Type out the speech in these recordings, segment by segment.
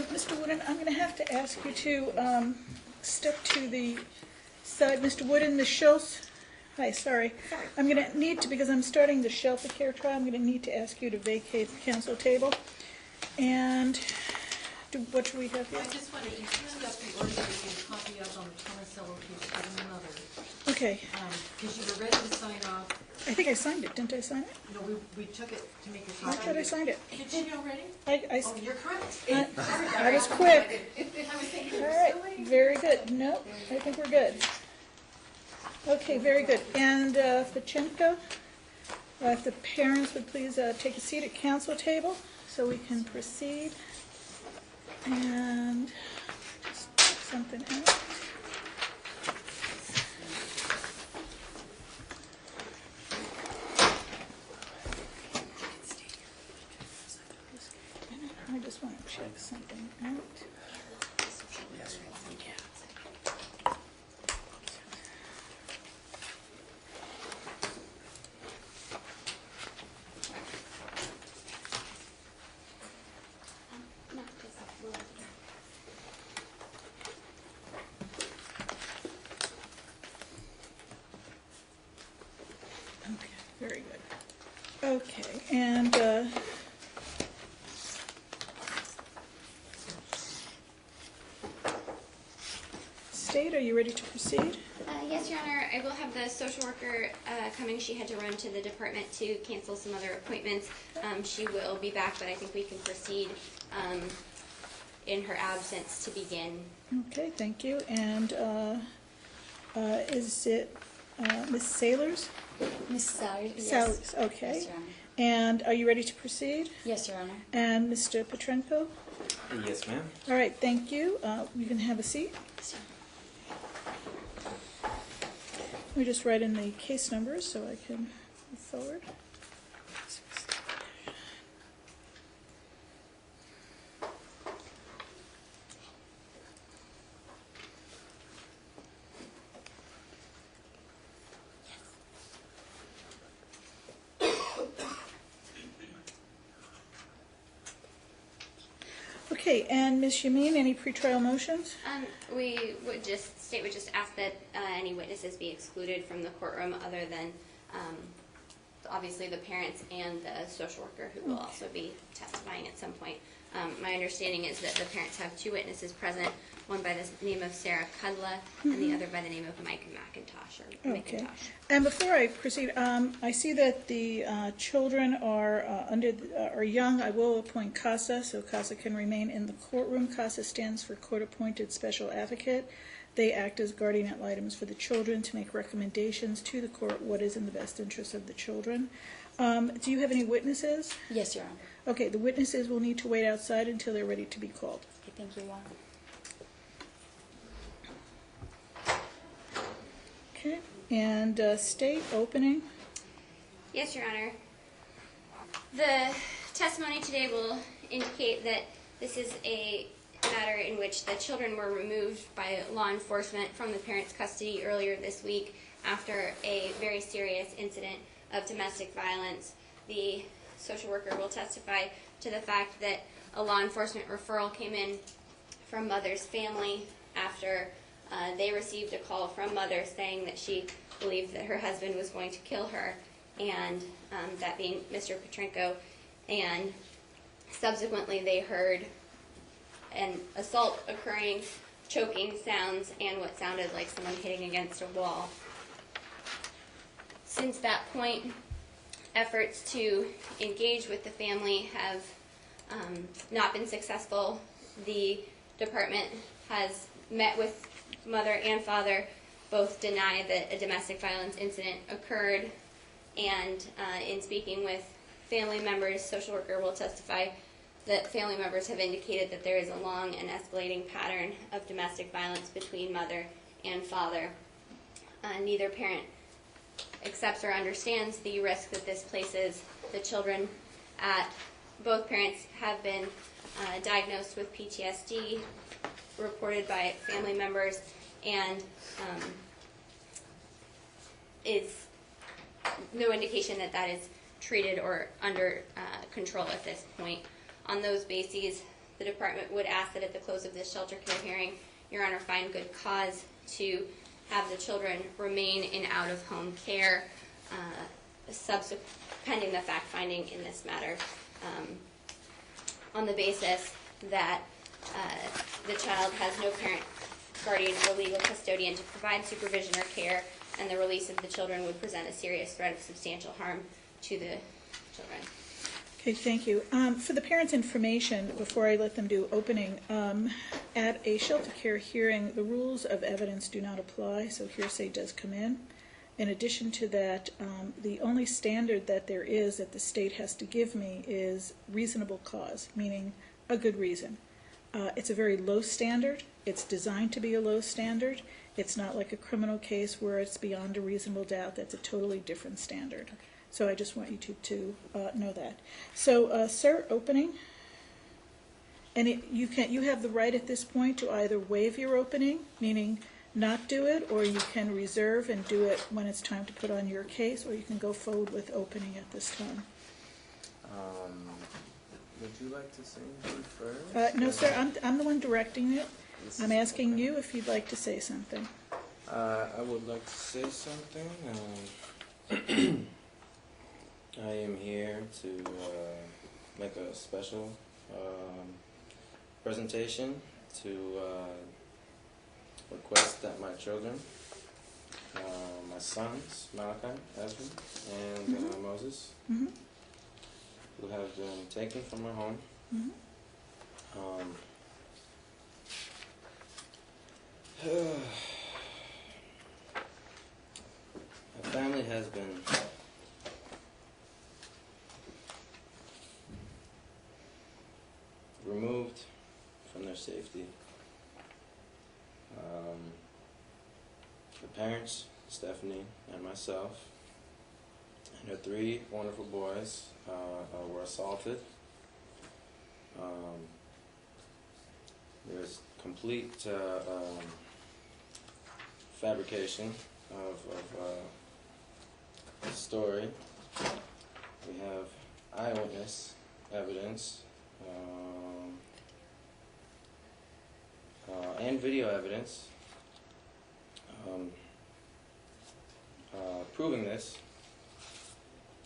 second. Mr. Wooden, I'm going to have to ask you to step to the side. Mr. Wooden, Ms. Schultz. Hi, sorry. I'm going to need to, because I'm starting the shelter care trial, I'm going to need to ask you to vacate the council table. And what do we have here? I just wanted to clean up the order that you copy of on the Tomasello case for another. Okay. Because you were ready to sign off. I think I signed it. Didn't I sign it? No, we took it to make a I copy. thought I signed it. Did you already? Oh, you're correct. I was quick. I was thinking, All right, very good. No, I think we're good. Okay, very good. And Fichenko, if the parents would please take a seat at council table so we can proceed. And just check something out. I just want to check something out. Okay, very good. Okay, and State, are you ready to proceed? Yes, Your Honor. I will have the social worker coming. She had to run to the department to cancel some other appointments. She will be back, but I think we can proceed in her absence to begin. Okay, thank you. And is it Ms. Sailors? Miss Sally? Sally's, okay. Yes, Your Honor. And are you ready to proceed? Yes, Your Honor. And Mr. Petrenko? Yes, ma'am. All right, thank you. You can have a seat. Yes, Your Honor. Let me just write in the case numbers so I can move forward. Okay, and Ms. Yamin, any pretrial motions? State would just ask that any witnesses be excluded from the courtroom other than obviously the parents and the social worker who will also be testifying at some point. My understanding is that the parents have two witnesses present, one by the name of Sarah Kudla and the other by the name of Mike McIntosh. Okay. And before I proceed, I see that the children are are young. I will appoint CASA, so CASA can remain in the courtroom. CASA stands for Court Appointed Special Advocate. They act as guardian ad litem for the children to make recommendations to the court what is in the best interest of the children. Do you have any witnesses? Yes, Your Honor. Okay, the witnesses will need to wait outside until they're ready to be called. Okay, thank you, Your Honor. Okay, and State opening. Yes, Your Honor. The testimony today will indicate that this is a matter in which the children were removed by law enforcement from the parents' custody earlier this week after a very serious incident of domestic violence. The social worker will testify to the fact that a law enforcement referral came in from Mother's family after they received a call from Mother saying that she believed that her husband was going to kill her, and that being Mr. Petrenko, and subsequently they heard an assault occurring, choking sounds, and what sounded like someone hitting against a wall. Since that point, efforts to engage with the family have not been successful. The department has met with Mother and Father, both deny that a domestic violence incident occurred, and in speaking with family members, social worker will testify that family members have indicated that there is a long and escalating pattern of domestic violence between Mother and Father. Neither parent accepts or understands the risk that this places the children at. Both parents have been diagnosed with PTSD, reported by family members, and is no indication that that is treated or under control at this point. On those bases, the department would ask that at the close of this shelter care hearing, Your Honor find good cause to have the children remain in out-of-home care pending the fact-finding in this matter, on the basis that the child has no parent, guardian, or legal custodian to provide supervision or care, and the release of the children would present a serious threat of substantial harm to the children. Okay, thank you. For the parents' information, before I let them do opening, at a shelter care hearing, the rules of evidence do not apply, so hearsay does come in. In addition to that, the only standard that there is that the state has to give me is reasonable cause, meaning a good reason. It's a very low standard. It's designed to be a low standard. It's not like a criminal case where it's beyond a reasonable doubt. That's a totally different standard. So I just want you to know that. So, sir, opening. And you have the right at this point to either waive your opening, meaning not do it, or you can reserve and do it when it's time to put on your case, or you can go forward with opening at this time. Would you like to say anything first? No, sir, I'm the one directing it. I'm asking you if you'd like to say something. I would like to say something. I am here to make a special presentation to request that my children, my sons, Malachi, Ezra, and Moses, Mm-hmm. who have been taken from our home, Mm-hmm. my family has been removed from their safety. The parents, Stephanie and myself, and her 3 wonderful boys were assaulted. There's complete fabrication of the story. We have eyewitness evidence and video evidence proving this,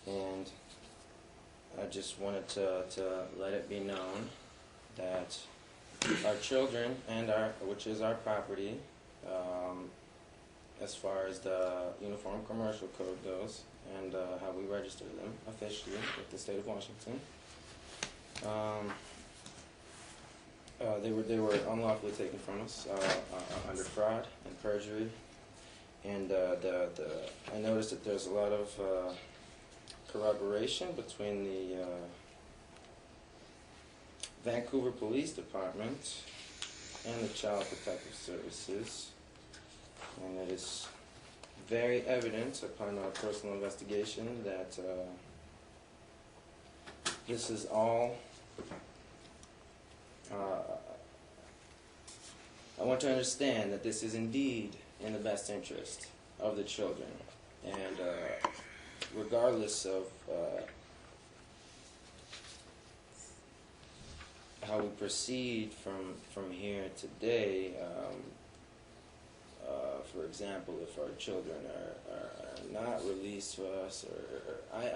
and I just wanted to let it be known that our children and which is our property, as far as the Uniform Commercial Code goes, and how we register them officially with the state of Washington. They were unlawfully taken from us under fraud and perjury, and I noticed that there's a lot of corroboration between the Vancouver Police Department and the Child Protective Services, and it is very evident upon our personal investigation that this is all I want to understand that this is indeed in the best interest of the children, and regardless of how we proceed from here today, for example, if our children are not released to us, or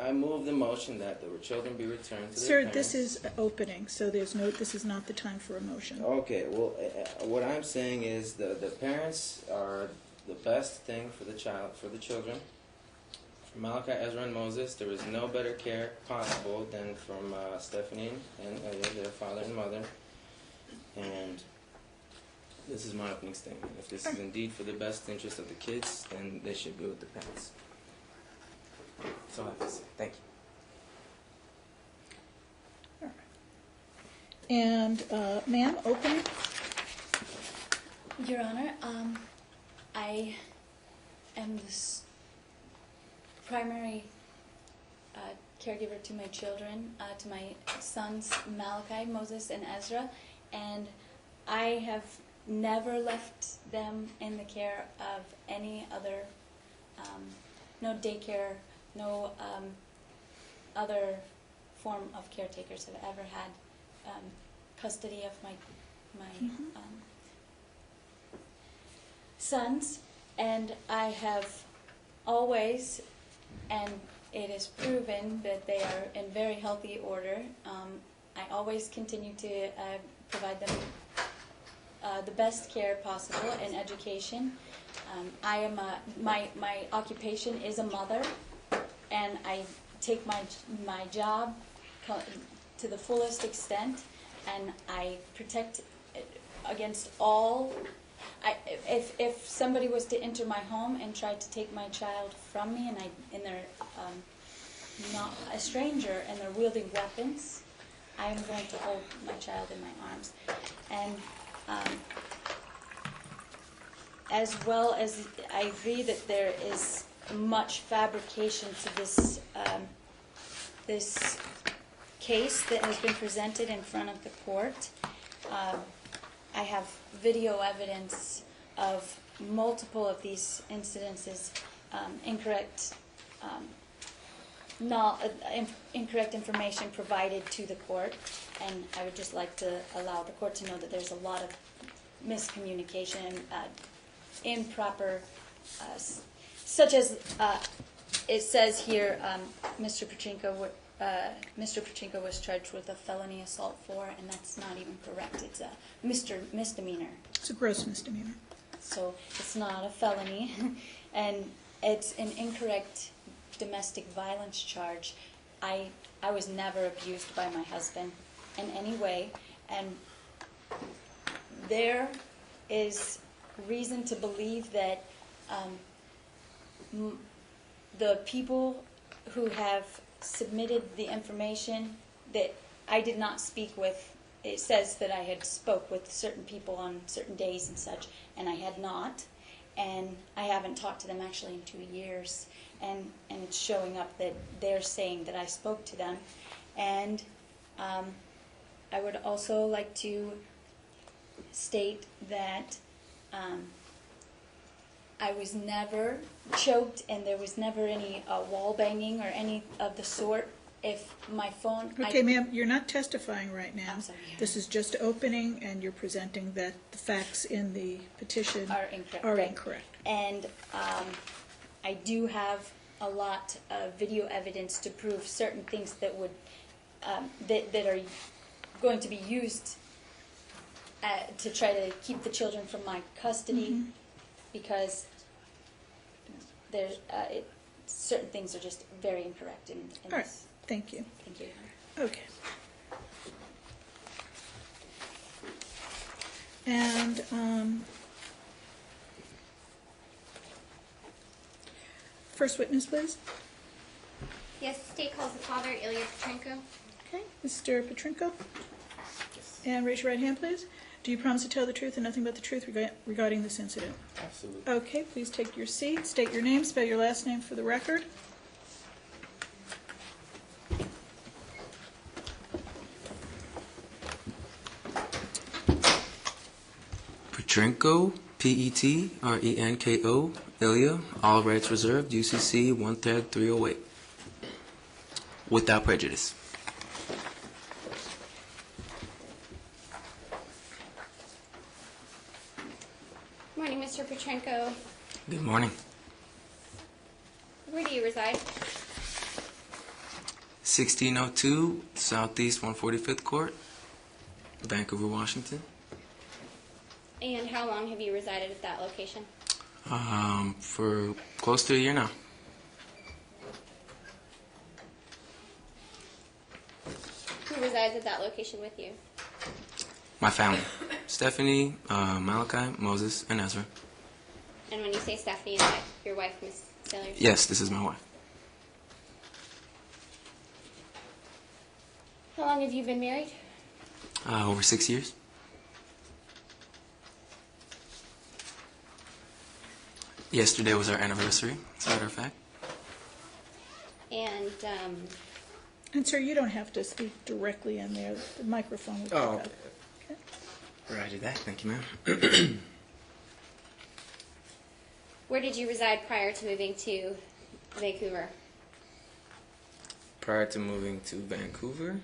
I move the motion that the children be returned to their Sir, parents. this is opening, so this is not the time for a motion. Okay, well, what I'm saying is the parents are the best thing for the children. For Malachi, Ezra, and Moses, there is no better care possible than from Stephanie and their father and mother. And this is my opening statement. If this is indeed for the best interest of the kids, then they should be with the parents. That's all I have to say. Thank you. And, ma'am, opening? Your Honor, I am the primary caregiver to my children, to my sons Malachi, Moses, and Ezra, and I have never left them in the care of any other, no daycare, no other form of caretakers have ever had custody of my sons, and I have always, and it is proven that they are in very healthy order. I always continue to provide them the best care possible and education. I am my occupation is a mother, and I take my job to the fullest extent, and I protect against all. If somebody was to enter my home and try to take my child from me, and they're not a stranger and they're wielding weapons, I am going to hold my child in my arms. And as well as I agree that there is much fabrication to this this case that has been presented in front of the court. I have video evidence of multiple of these incidences, incorrect information provided to the court, and I would just like to allow the court to know that there's a lot of miscommunication, improper, such as it says here, Mr. Pachinko was charged with a felony assault and that's not even correct. It's a misdemeanor. It's a gross misdemeanor. So it's not a felony, and it's an incorrect domestic violence charge. I was never abused by my husband in any way, and there is reason to believe that the people who have submitted the information that I did not speak with, it says that I had spoke with certain people on certain days and such, and I had not, and I haven't talked to them actually in 2 years, and it's showing up that they're saying that I spoke to them. And I would also like to state that I was never choked, and there was never any wall banging or any of the sort. If my phone... Okay, ma'am, you're not testifying right now. I'm sorry. This is just opening, and you're presenting that the facts in the petition Are incorrect. are Right. incorrect. And I do have a lot of video evidence to prove certain things that would that are going to be used to try to keep the children from my custody, because there's certain things are just very incorrect in All right, this. thank you. Thank you. Okay. And first witness, please. Yes, the state calls the father, Ilya Petrenko. Okay, Mr. Petrenko. And raise your right hand, please. Do you promise to tell the truth and nothing but the truth regarding this incident? Absolutely. Okay, please take your seat. State your name, spell your last name for the record. Petrenko, Petrenko, Ilya, all rights reserved, UCC 13308. Without prejudice. Morning, Mr. Petrenko. Good morning. Where do you reside? 1602 Southeast 145th Court, Vancouver, Washington. And how long have you resided at that location? For close to a year now. Who resides at that location with you? My family. Stephanie, Malachi, Moses, and Ezra. And when you say Stephanie, is that your wife, Miss Sailors? Yes, this is my wife. How long have you been married? Over 6 years. Yesterday was our anniversary, as a matter of fact. And And sir, you don't have to speak directly in there. The microphone will pick Oh, up. Okay. Roger that. Thank you, ma'am. where did you reside prior to moving to Vancouver? Prior to moving to Vancouver,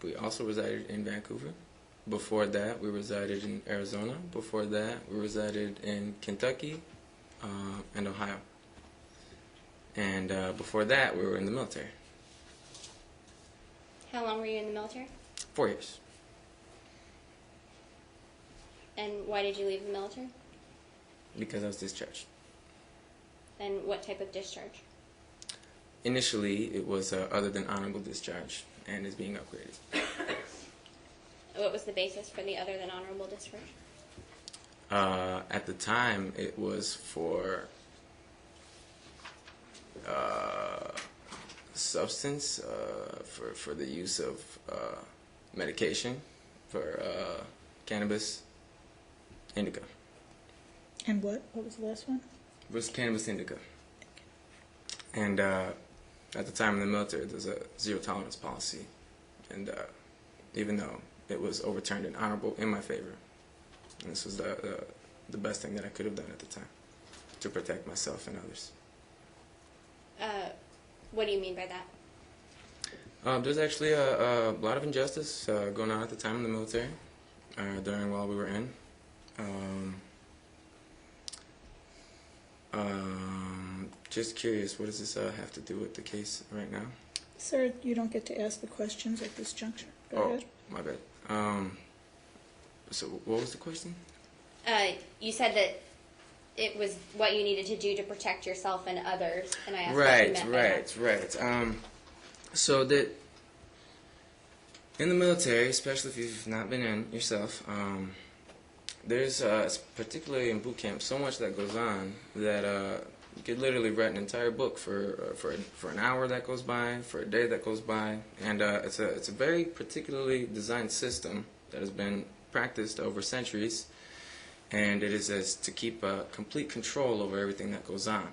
We also resided in Vancouver. Before that, we resided in Arizona. Before that, we resided in Kentucky and Ohio. And before that, we were in the military. How long were you in the military? 4 years. And why did you leave the military? Because I was discharged. And what type of discharge? Initially, it was other than honorable discharge and is being upgraded. What was the basis for the other than honorable discharge? At the time, it was for substance, for the use of medication, for cannabis indica. And what? What was the last one? It was cannabis indica. And at the time in the military, there's a zero tolerance policy. And even though it was overturned in honorable in my favor, and this was the best thing that I could have done at the time to protect myself and others. What do you mean by that? There's actually a lot of injustice going on at the time in the military while we were in. Just curious, what does this have to do with the case right now? Sir, you don't get to ask the questions at this juncture. Go ahead. My bad. So what was the question? You said that it was what you needed to do to protect yourself and others, and I asked Right, what you meant by that. right. So that in the military, especially if you've not been in yourself, there's particularly in boot camp so much that goes on that you could literally write an entire book for an hour that goes by, for a day that goes by, and it's a very particularly designed system that has been practiced over centuries, and it is as to keep complete control over everything that goes on.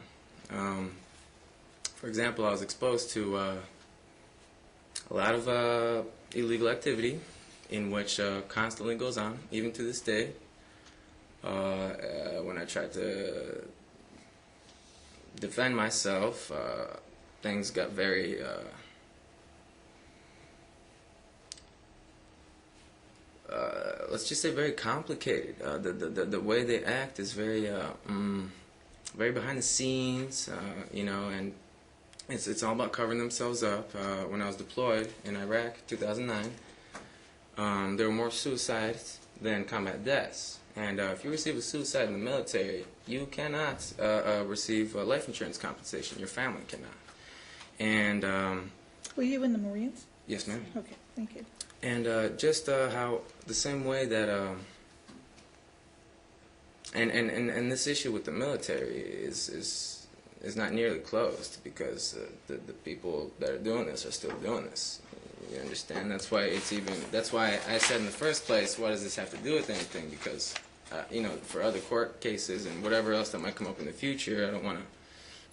For example, I was exposed to a lot of illegal activity in which constantly goes on, even to this day. When I tried to defend myself, things got very let's just say very complicated. The way they act is very very behind the scenes, and it's all about covering themselves up. When I was deployed in Iraq, 2009, there were more suicides than combat deaths. And if you receive a suicide in the military, you cannot receive life insurance compensation. Your family cannot. And Were you in the Marines? yes, ma'am. Okay, thank you. And just how the same way that and this issue with the military is not nearly closed, because the people that are doing this are still doing this. You understand? That's why I said in the first place, what does this have to do with anything? Because for other court cases and whatever else that might come up in the future, I don't want to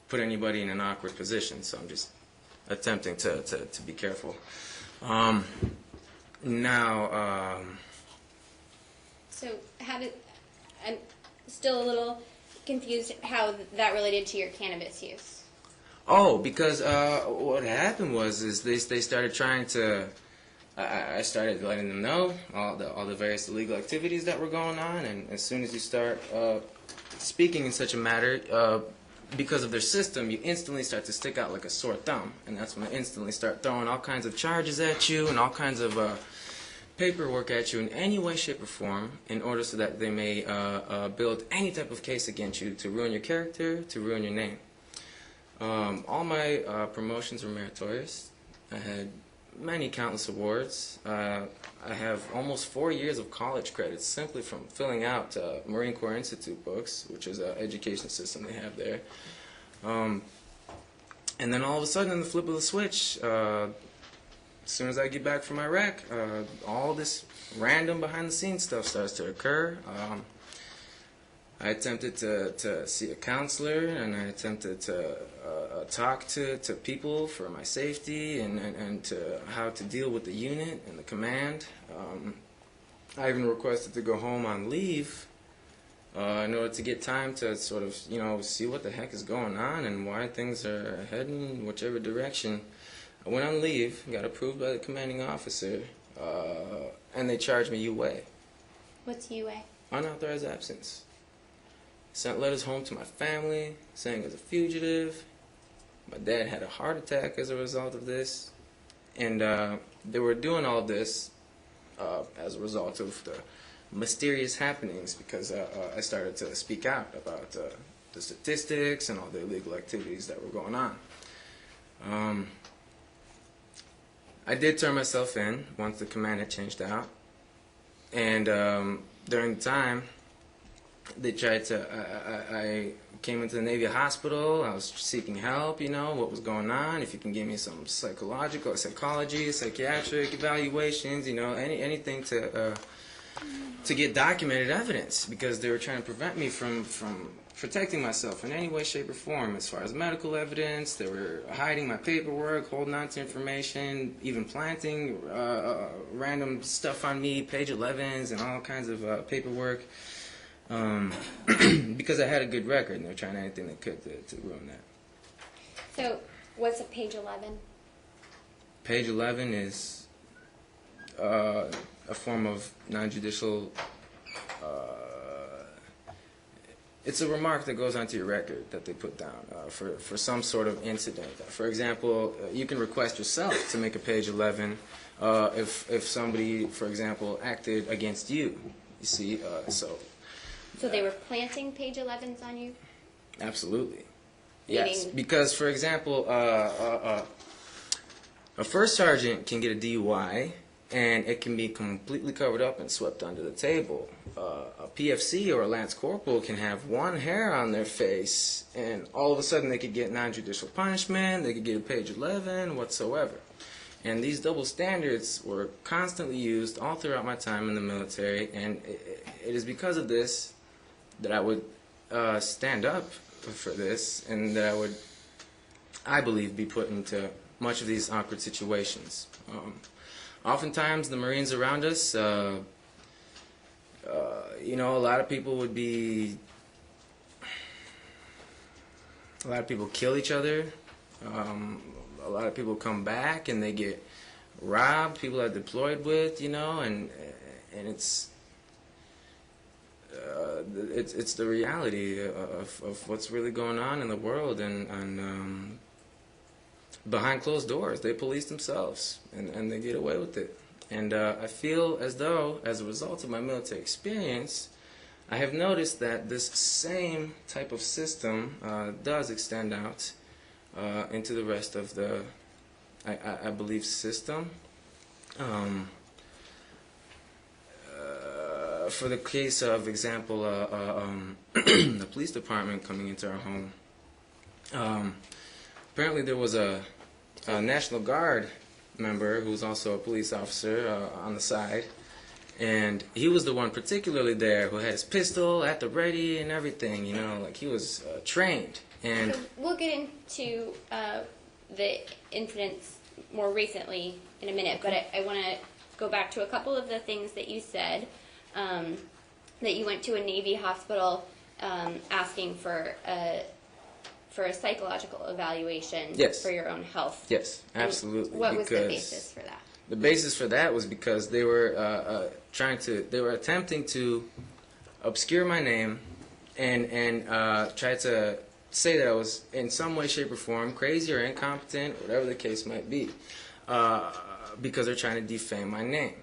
put anybody in an awkward position. So I'm just attempting to be careful. So I'm still a little confused how that related to your cannabis use. Oh, because what happened was they started trying to. I started letting them know all the various illegal activities that were going on, and as soon as you start speaking in such a matter, because of their system, you instantly start to stick out like a sore thumb, and that's when they instantly start throwing all kinds of charges at you and all kinds of paperwork at you in any way, shape, or form, in order so that they may build any type of case against you to ruin your character, to ruin your name. All my promotions were meritorious. I had many countless awards. I have almost 4 years of college credits simply from filling out Marine Corps Institute books, which is an education system they have there. And then all of a sudden, in the flip of the switch, as soon as I get back from Iraq, all this random behind-the-scenes stuff starts to occur. I attempted to see a counselor, and I attempted to talk to people for my safety and to how to deal with the unit and the command. I even requested to go home on leave in order to get time to sort of, see what the heck is going on and why things are heading whichever direction. I went on leave, got approved by the commanding officer, and they charged me UA, What's UA? unauthorized absence. Sent letters home to my family saying I was a fugitive. My dad had a heart attack as a result of this. And they were doing all this as a result of the mysterious happenings because I started to speak out about the statistics and all the illegal activities that were going on. I did turn myself in once the command had changed out. And during the time, they tried to, I came into the Navy hospital, I was seeking help, you know, what was going on, if you can give me some psychology, psychiatric evaluations, you know, anything to get documented evidence, because they were trying to prevent me from protecting myself in any way, shape, or form. As far as medical evidence, they were hiding my paperwork, holding on to information, even planting random stuff on me, page 11s and all kinds of paperwork. Because I had a good record, and they were trying anything they could to ruin that. So, what's a page 11? Page 11 is a form of non-judicial. It's a remark that goes onto your record that they put down for some sort of incident. For example, you can request yourself to make a page 11 if somebody, for example, acted against you. You see, So they were planting page 11s on you? Absolutely. Yes, Meaning- because, for example, a first sergeant can get a DUI, and it can be completely covered up and swept under the table. A PFC or a lance corporal can have one hair on their face, and all of a sudden they could get non-judicial punishment, they could get a page 11, whatsoever. And these double standards were constantly used all throughout my time in the military, and it is because of this that I would stand up for this, and that I would, I believe, be put into much of these awkward situations. Oftentimes, the Marines around us, you know, a lot of people kill each other. A lot of people come back and they get robbed. People are deployed with, you know, and it's the reality of what's really going on in the world, and behind closed doors they police themselves and they get away with it. And I feel as though, as a result of my military experience, I have noticed that this same type of system does extend out into the rest of the, I believe, system. For the case of example, the police department coming into our home, apparently there was a National Guard member who was also a police officer on the side, and he was the one particularly there who had his pistol at the ready and everything, you know, like he was trained. And So we'll get into the incidents more recently in a minute, but I want to go back to a couple of the things that you said, that you went to a Navy hospital asking for a psychological evaluation. Yes. For your own health. yes, And absolutely. what was the because basis for that? The basis for that was because they were they were attempting to obscure my name and try to say that I was in some way, shape, or form crazy or incompetent, whatever the case might be, because they're trying to defame my name.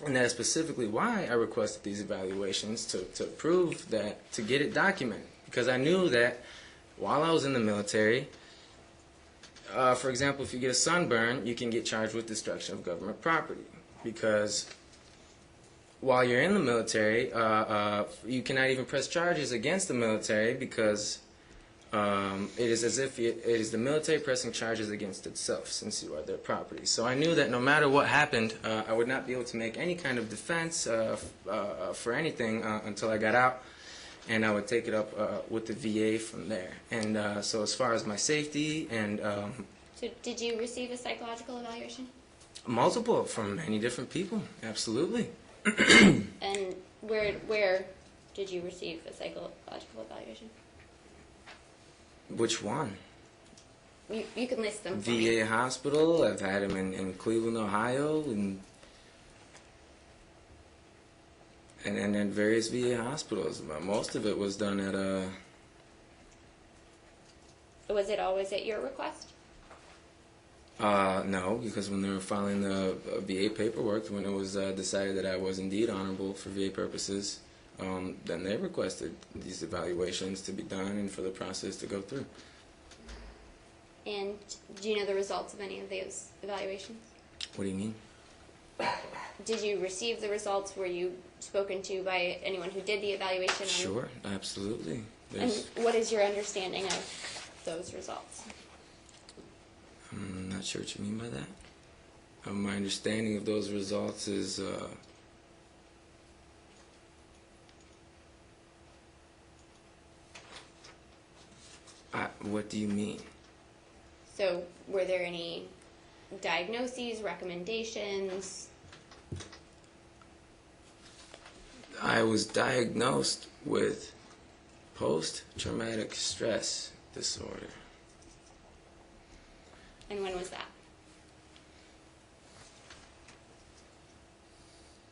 And that is specifically why I requested these evaluations, to prove that, to get it documented. Because I knew that while I was in the military, for example, if you get a sunburn, you can get charged with destruction of government property. Because while you're in the military, you cannot even press charges against the military because it is as if it is the military pressing charges against itself, since you are their property. So I knew that no matter what happened, I would not be able to make any kind of defense for anything until I got out, and I would take it up with the VA from there. And so as far as my safety and So did you receive a psychological evaluation? multiple from many different people, absolutely. And where did you receive a psychological evaluation? Which one? You can list them for me. VA hospital. I've had him in Cleveland, Ohio, and then various VA hospitals. Most of it was done at Was it always at your request? no, because when they were filing the VA paperwork, when it was decided that I was indeed honorable for VA purposes, then they requested these evaluations to be done and for the process to go through. And do you know the results of any of those evaluations? What do you mean? Did you receive the results? Were you spoken to by anyone who did the evaluation? Sure, absolutely. And what is your understanding of those results? I'm not sure what you mean by that. My understanding of those results is what do you mean? So, were there any diagnoses, recommendations? I was diagnosed with post-traumatic stress disorder. And when was that?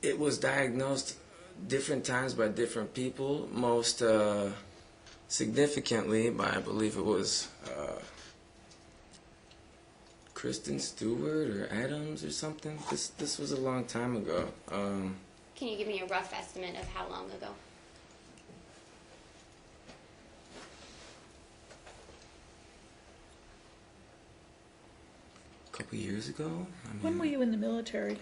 It was diagnosed different times by different people, most significantly by, I believe it was Kristen Stewart or Adams or something. This was a long time ago. Can you give me a rough estimate of how long ago? A couple years ago. I mean, When were you in the military?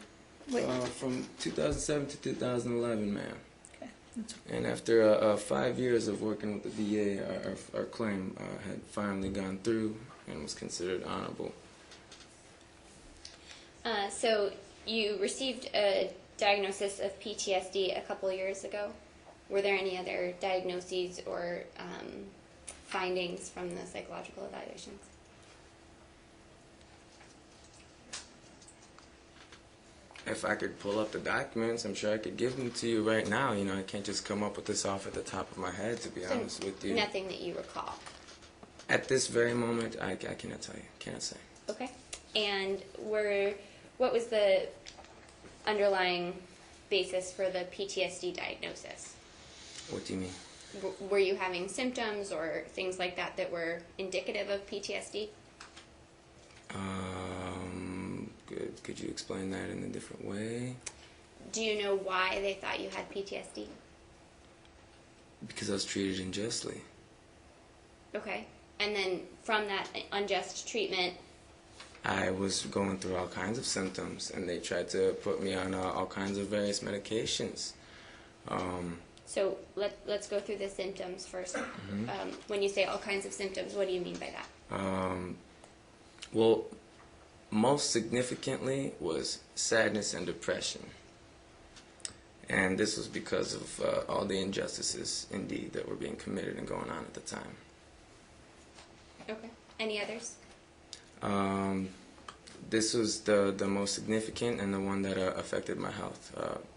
Wait, from 2007 to 2011, ma'am. okay. That's- And after 5 years of working with the VA, our claim had finally gone through and was considered honorable. So, you received a diagnosis of PTSD a couple years ago. Were there any other diagnoses or findings from the psychological evaluations? If I could pull up the documents, I'm sure I could give them to you right now. You know, I can't just come up with this off at the top of my head, to be So honest with you. Nothing that you recall. At this very moment, I cannot tell you. Cannot say. Okay. And what was the underlying basis for the PTSD diagnosis? What do you mean? Were you having symptoms or things like that that were indicative of PTSD? Could you explain that in a different way? Do you know why they thought you had PTSD? Because I was treated unjustly. Okay. And then from that unjust treatment, I was going through all kinds of symptoms, and they tried to put me on all kinds of various medications. so let's go through the symptoms first. When you say all kinds of symptoms, what do you mean by that? Well, most significantly was sadness and depression. And this was because of all the injustices, indeed, that were being committed and going on at the time. Okay. Any others? This was the most significant and the one that affected my health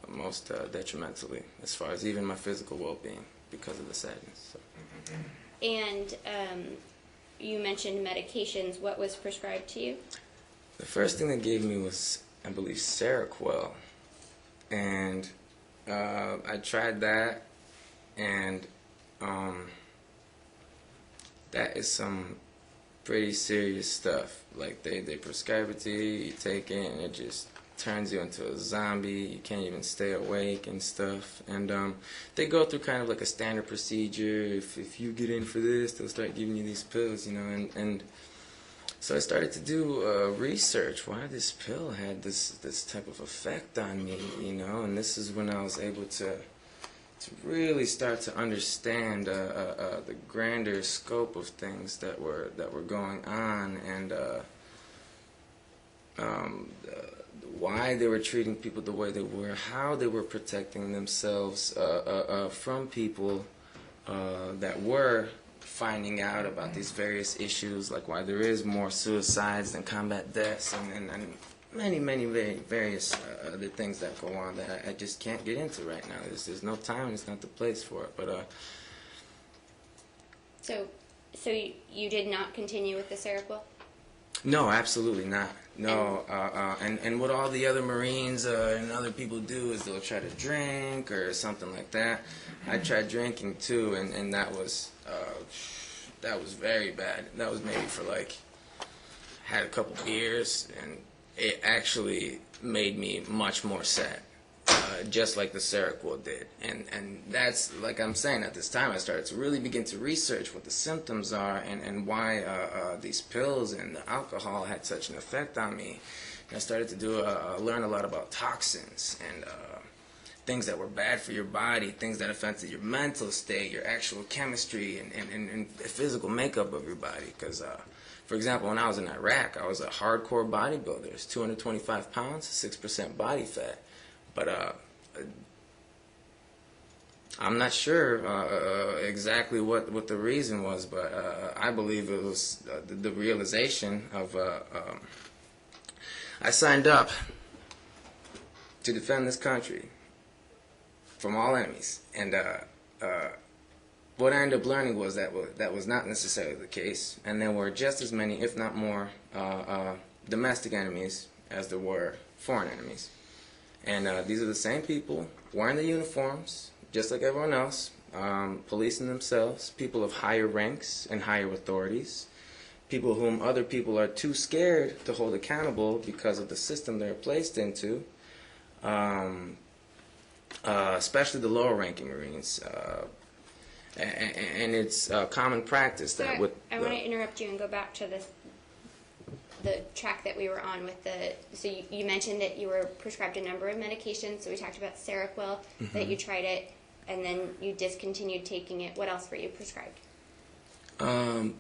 most detrimentally, as far as even my physical well-being, because of the sadness. So. And you mentioned medications. What was prescribed to you? The first thing they gave me was, I believe, Seroquel. And I tried that, and that is some pretty serious stuff. Like, they prescribe it to you, you take it, and it just turns you into a zombie. You can't even stay awake and stuff. And they go through kind of like a standard procedure. If you get in for this, they'll start giving you these pills, you know. And so I started to do research why this pill had this type of effect on me, you know. And this is when I was able to really start to understand the grander scope of things that were going on, and why they were treating people the way they were, how they were protecting themselves from people that were finding out about these various issues, like why there is more suicides than combat deaths, and many various other things that go on that I just can't get into right now. There's no time, and it's not the place for it. But So you did not continue with the Seroquel? No, absolutely not. No, and what all the other Marines and other people do is they'll try to drink or something like that. I tried drinking too, and that was very bad. That was maybe for like, had a couple beers, and it actually made me much more sad. Just like the Seroquel did. And that's, like I'm saying, at this time I started to really begin to research what the symptoms are and why these pills and the alcohol had such an effect on me. And I started to learn a lot about toxins and things that were bad for your body, things that affected your mental state, your actual chemistry, and physical makeup of your body. Because, for example, when I was in Iraq, I was a hardcore bodybuilder. It's 225 pounds, 6% body fat. But I'm not sure exactly what the reason was, but I believe it was the realization of I signed up to defend this country from all enemies, and what I ended up learning was that was not necessarily the case, and there were just as many, if not more, domestic enemies as there were foreign enemies. And these are the same people wearing the uniforms, just like everyone else, policing themselves, people of higher ranks and higher authorities, people whom other people are too scared to hold accountable because of the system they're placed into, especially the lower-ranking Marines. And it's common practice that with... I want to interrupt you and go back to the track that we were on with so you mentioned that you were prescribed a number of medications. So we talked about Seroquel, that you tried it, and then you discontinued taking it. What else were you prescribed? I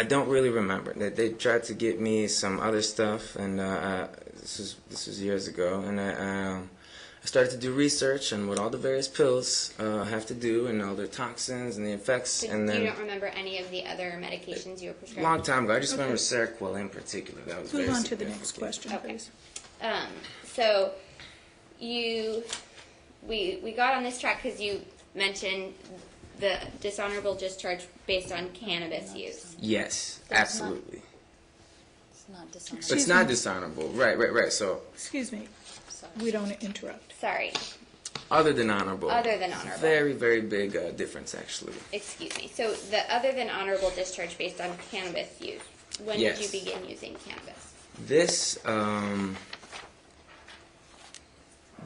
don't really remember. They tried to get me some other stuff, and this was years ago, and I started to do research on what all the various pills have to do, and all their toxins and the effects. So and then you don't remember any of the other medications you were prescribed? Long time ago. I just remember Seroquel in particular. That was Move very on to the next significant. question, Okay. please. So we got on this track because you mentioned the dishonorable discharge based on cannabis use. Yes, That's absolutely. It's not dishonorable. But it's not dishonorable. Right. So, Excuse me, Sorry. we don't interrupt. Sorry, other than honorable. other than honorable. Very, very big difference, actually. Excuse me. So the other than honorable discharge based on cannabis use. When Yes. did you begin using cannabis?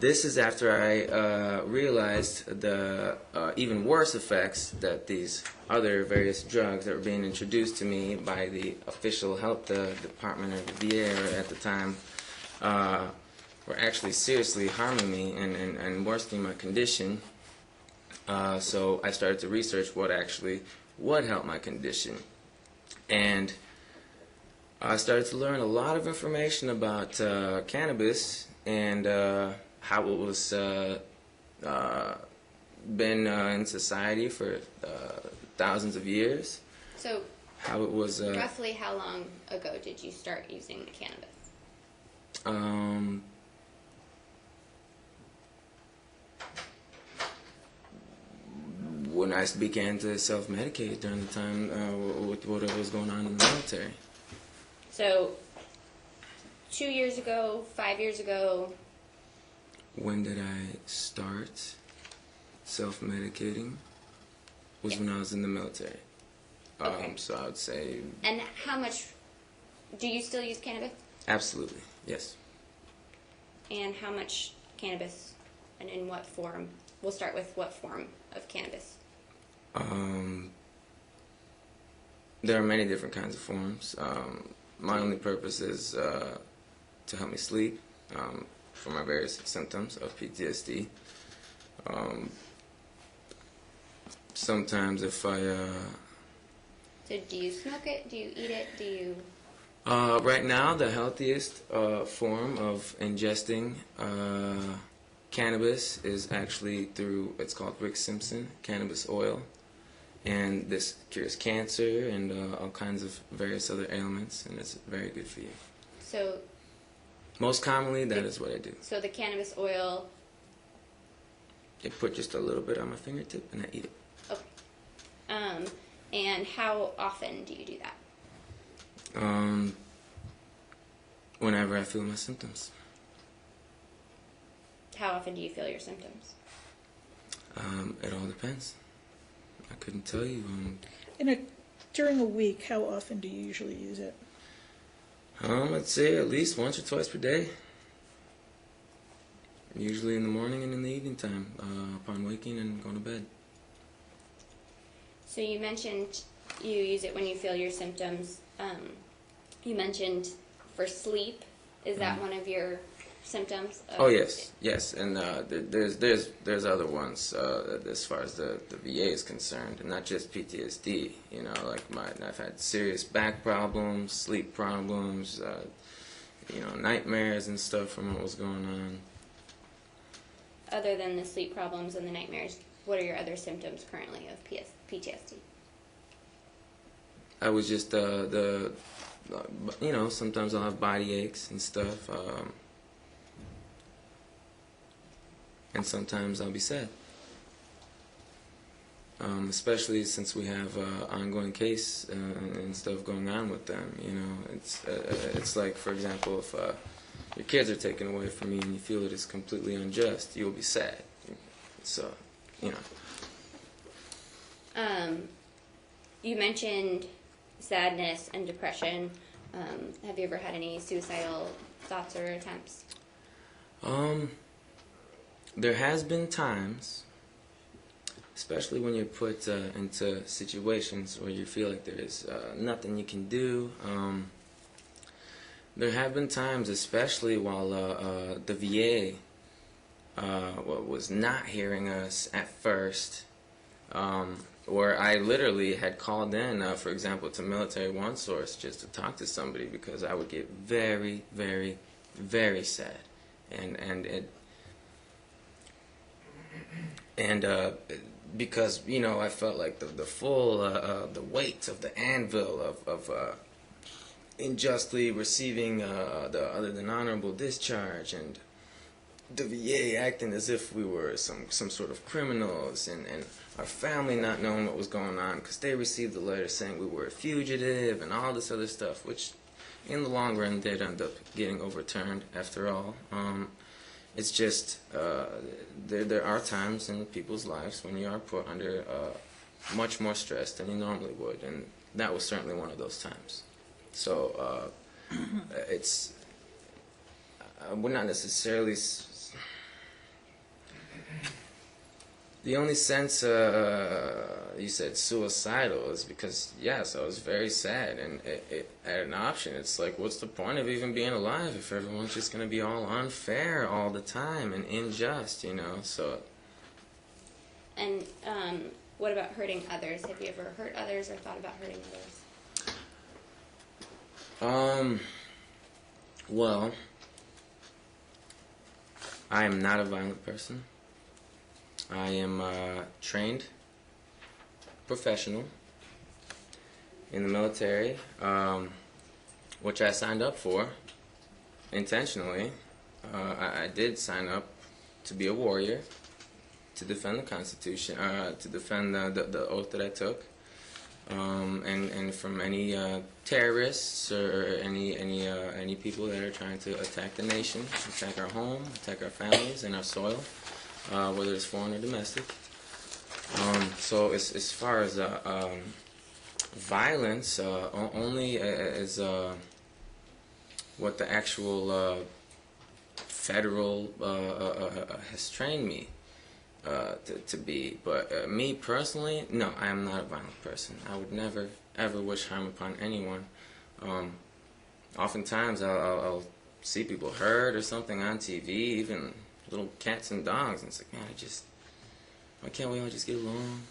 This is after I realized the even worse effects that these other various drugs that were being introduced to me by the official health department of the VA at the time were actually seriously harming me and worsening my condition. So I started to research what actually would help my condition. And I started to learn a lot of information about cannabis and how it was been in society for thousands of years. So How it was. roughly how long ago did you start using cannabis? When I began to self-medicate during the time with what was going on in the military. So 2 years ago, 5 years ago. When did I start self-medicating? Was when I was in the military. Okay. So I would say And how much do you still use cannabis? absolutely, yes. And how much cannabis and in what form? We'll start with what form of cannabis. There are many different kinds of forms. My only purpose is to help me sleep for my various symptoms of PTSD. Sometimes if I... So do you smoke it? Do you eat it? Do you... right now, the healthiest form of ingesting cannabis is actually through, it's called Rick Simpson cannabis oil. And this cures cancer and all kinds of various other ailments, and it's very good for you. So Most commonly, that is what I do. the cannabis oil. I put just a little bit on my fingertip and I eat it. Okay. And how often do you do that? Whenever I feel my symptoms. How often do you feel your symptoms? It all depends. I couldn't tell you. During a week, how often do you usually use it? I'd say at least once or twice per day. Usually in the morning and in the evening time, upon waking and going to bed. So you mentioned you use it when you feel your symptoms. You mentioned for sleep. Is that one of your symptoms? Oh yes, yes, and there's other ones as far as the VA is concerned, and not just PTSD. You know, like I've had serious back problems, sleep problems, nightmares and stuff from what was going on. Other than the sleep problems and the nightmares, what are your other symptoms currently of PTSD? I was just sometimes I'll have body aches and stuff, and sometimes I'll be sad. Especially since we have ongoing case and stuff going on with them. You know, it's like, for example, if your kids are taken away from you and you feel it is completely unjust, you'll be sad. So, you know. You mentioned sadness and depression. Have you ever had any suicidal thoughts or attempts? There has been times, especially when you're put into situations where you feel like there is nothing you can do. There have been times, especially while the VA was not hearing us at first, where I literally had called in, for example, to Military One Source just to talk to somebody because I would get very, very, very sad, and because I felt like the full the weight of the anvil of unjustly receiving the other than honorable discharge, and the VA acting as if we were some sort of criminals, and our family not knowing what was going on because they received a letter saying we were a fugitive and all this other stuff, which in the long run did end up getting overturned after all. It's just there are times in people's lives when you are put under much more stress than you normally would, and that was certainly one of those times. So it's I would not necessarily. The only sense you said suicidal is because, yes, I was very sad, and it had an option. It's like, what's the point of even being alive if everyone's just going to be all unfair all the time and unjust, so. And what about hurting others? Have you ever hurt others or thought about hurting others? Well, I am not a violent person. I am a trained professional in the military, which I signed up for intentionally. I did sign up to be a warrior, to defend the Constitution, to defend the oath that I took, and from any terrorists or any people that are trying to attack the nation, attack our home, attack our families and our soil. Whether it's foreign or domestic. So as far as violence, only as what the actual federal has trained me to be. But me personally, no, I am not a violent person. I would never, ever wish harm upon anyone. Oftentimes I'll see people hurt or something on TV, even little cats and dogs, and it's like, man, why can't we all just get along,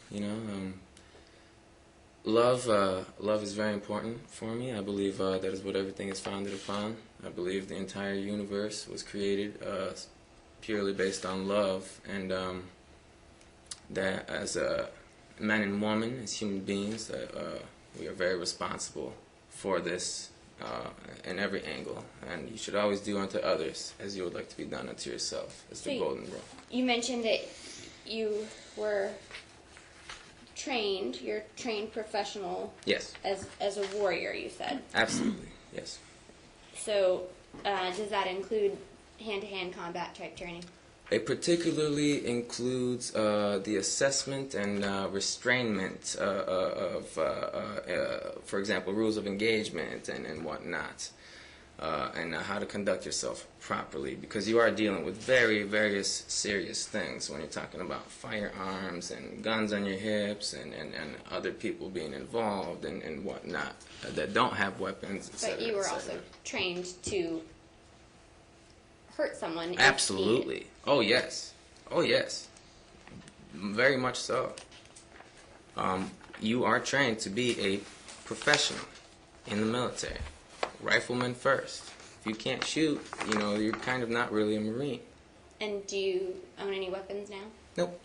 Love is very important for me. I believe that is what everything is founded upon. I believe the entire universe was created purely based on love, and that as men and women, as human beings, that we are very responsible for this in every angle, and you should always do unto others as you would like to be done unto yourself, as the golden rule. You mentioned that you were trained. You're trained professional Yes, as a warrior, you said. absolutely. Yes. So, does that include hand-to-hand combat type training? It particularly includes the assessment and restrainment of, for example, rules of engagement and whatnot, and how to conduct yourself properly, because you are dealing with various serious things when you're talking about firearms and guns on your hips and other people being involved and whatnot that don't have weapons, etc. But you were also trained to hurt someone. if Absolutely. needed. Oh yes. Oh yes. Very much so. You are trained to be a professional in the military. Rifleman first. If you can't shoot, you're kind of not really a Marine. And do you own any weapons now? Nope.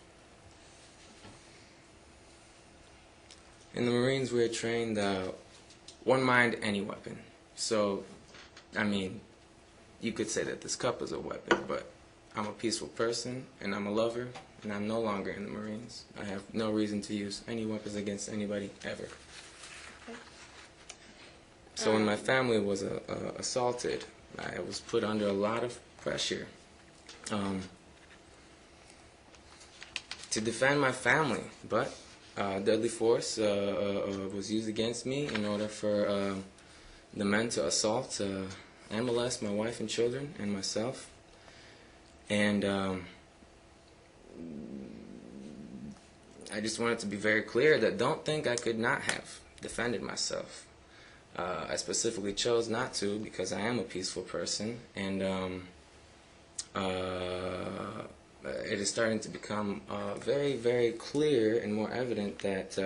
In the Marines, we're trained one mind, any weapon. So, I mean, you could say that this cup is a weapon, but I'm a peaceful person, and I'm a lover, and I'm no longer in the Marines. I have no reason to use any weapons against anybody, ever. So when my family was assaulted, I was put under a lot of pressure to defend my family, but deadly force was used against me in order for the men to assault and molest my wife and children and myself. And I just wanted to be very clear that don't think I could not have defended myself. I specifically chose not to because I am a peaceful person, and it is starting to become very clear and more evident that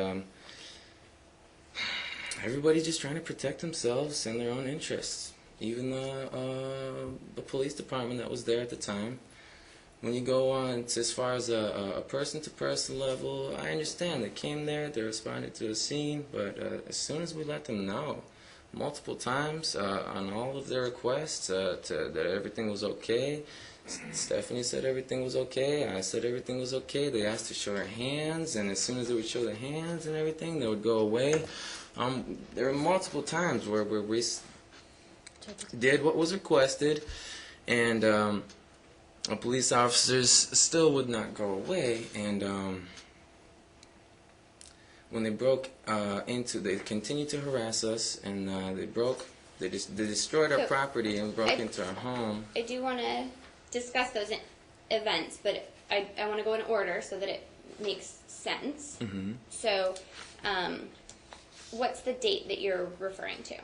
everybody's just trying to protect themselves and their own interests. Even the police department that was there at the time. When you go on to as far as a person-to-person level, I understand they came there, they responded to the scene, but as soon as we let them know multiple times on all of their requests that everything was okay, Stephanie said everything was okay, I said everything was okay, they asked to show their hands, and as soon as they would show their hands and everything, they would go away. There were multiple times where we did what was requested, and police officers still would not go away, and when they broke they continued to harass us, and they destroyed our So, property and broke into our home. I do want to discuss those events, but I want to go in order so that it makes sense. Mm-hmm. So, what's the date that you're referring to?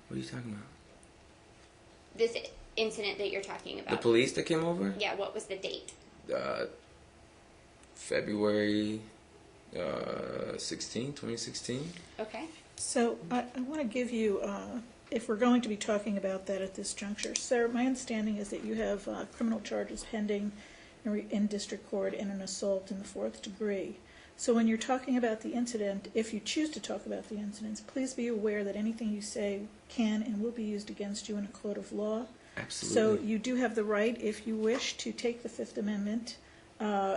What are you talking about? This incident that you're talking about. The police that came over? Yeah, what was the date? February 16, 2016. Okay. So I want to give you, if we're going to be talking about that at this juncture, sir, my understanding is that you have criminal charges pending in district court in an assault in the 4th degree. So when you're talking about the incident, if you choose to talk about the incidents, please be aware that anything you say can and will be used against you in a court of law. Absolutely. So you do have the right, if you wish, to take the Fifth Amendment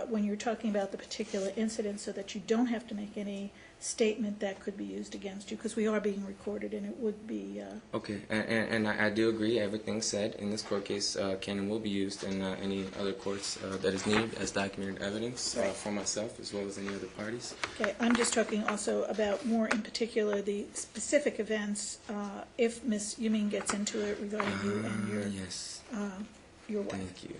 when you're talking about the particular incident so that you don't have to make any statement that could be used against you, because we are being recorded and it would be... Okay, and I do agree. Everything said in this court case can and will be used in any other courts that is needed as documented evidence Right. for myself as well as any other parties. Okay, I'm just talking also about more in particular the specific events, if Ms. Yuming gets into it regarding you and Yes, your wife. thank you.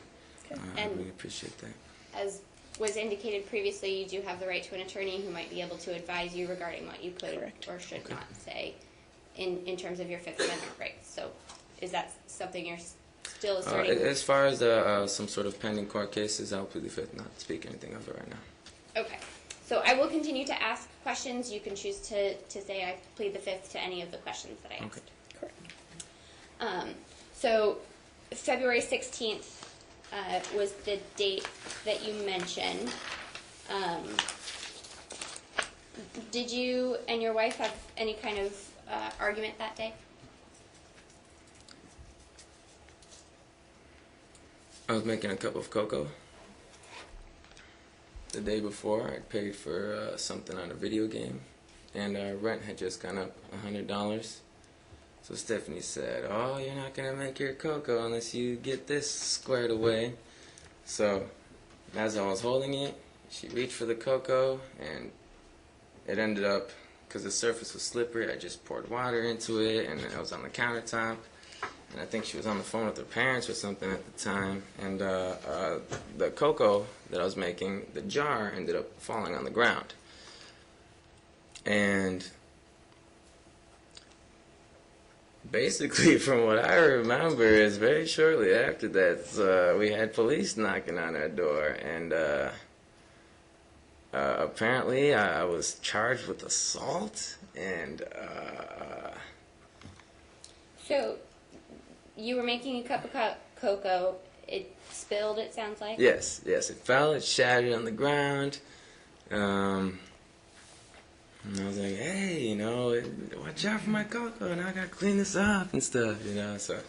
Okay. I And- really appreciate that. As was indicated previously, you do have the right to an attorney who might be able to advise you regarding what you could Correct. or should Okay. not say in terms of your Fifth Amendment rights. So is that something you're still asserting? As far as some sort of pending court cases, I'll plead the fifth not to speak anything of it right now. Okay. So I will continue to ask questions. You can choose to say I plead the Fifth to any of the questions that I asked. Okay. Correct. So February 16th was the date that you mentioned. Did you and your wife have any kind of argument that day? I was making a cup of cocoa. the day before. I paid for something on a video game, and rent had just gone up $100. So Stephanie said, "Oh, you're not gonna make your cocoa unless you get this squared away." So as I was holding it, she reached for the cocoa, and it ended up, because the surface was slippery, I just poured water into it, and it was on the countertop. And I think she was on the phone with her parents or something at the time. And the cocoa that I was making, the jar ended up falling on the ground. And basically, from what I remember, is very shortly after that, we had police knocking on our door. And apparently, I was charged with assault. And So, you were making a cup of cocoa. It spilled, it sounds like? yes, it fell, it shattered on the ground. And I was like, hey, you know, watch out for my cocoa, and I gotta clean this up and stuff, you know, so.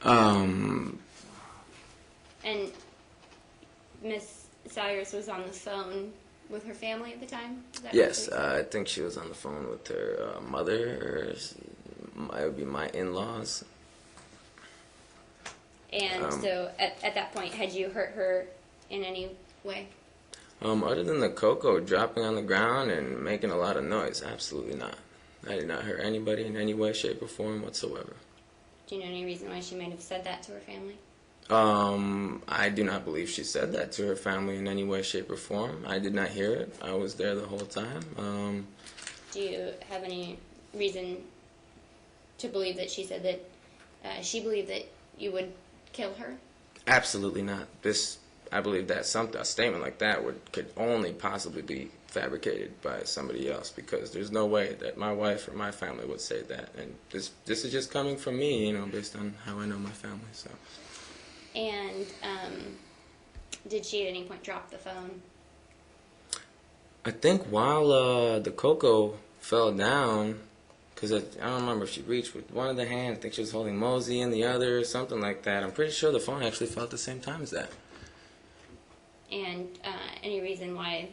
And Miss Sayers was on the phone with her family at the time? Is that Yes, what you said? I think she was on the phone with her mother, or it would be my in-laws. And so, at that point, had you hurt her in any way? Other than the cocoa dropping on the ground and making a lot of noise, absolutely not. I did not hurt anybody in any way, shape, or form whatsoever. Do you know any reason why she might have said that to her family? I do not believe she said that to her family in any way, shape, or form. I did not hear it. I was there the whole time. Do you have any reason to believe that she said that she believed that you would kill her? Absolutely not. I believe that a statement like that could only possibly be fabricated by somebody else, because there's no way that my wife or my family would say that. And this is just coming from me, you know, based on how I know my family. So. And did she at any point drop the phone? I think while the cocoa fell down, because I don't remember if she reached with one of the hands. I think she was holding Mosey in the other, or something like that. I'm pretty sure the phone actually fell at the same time as that. And any reason why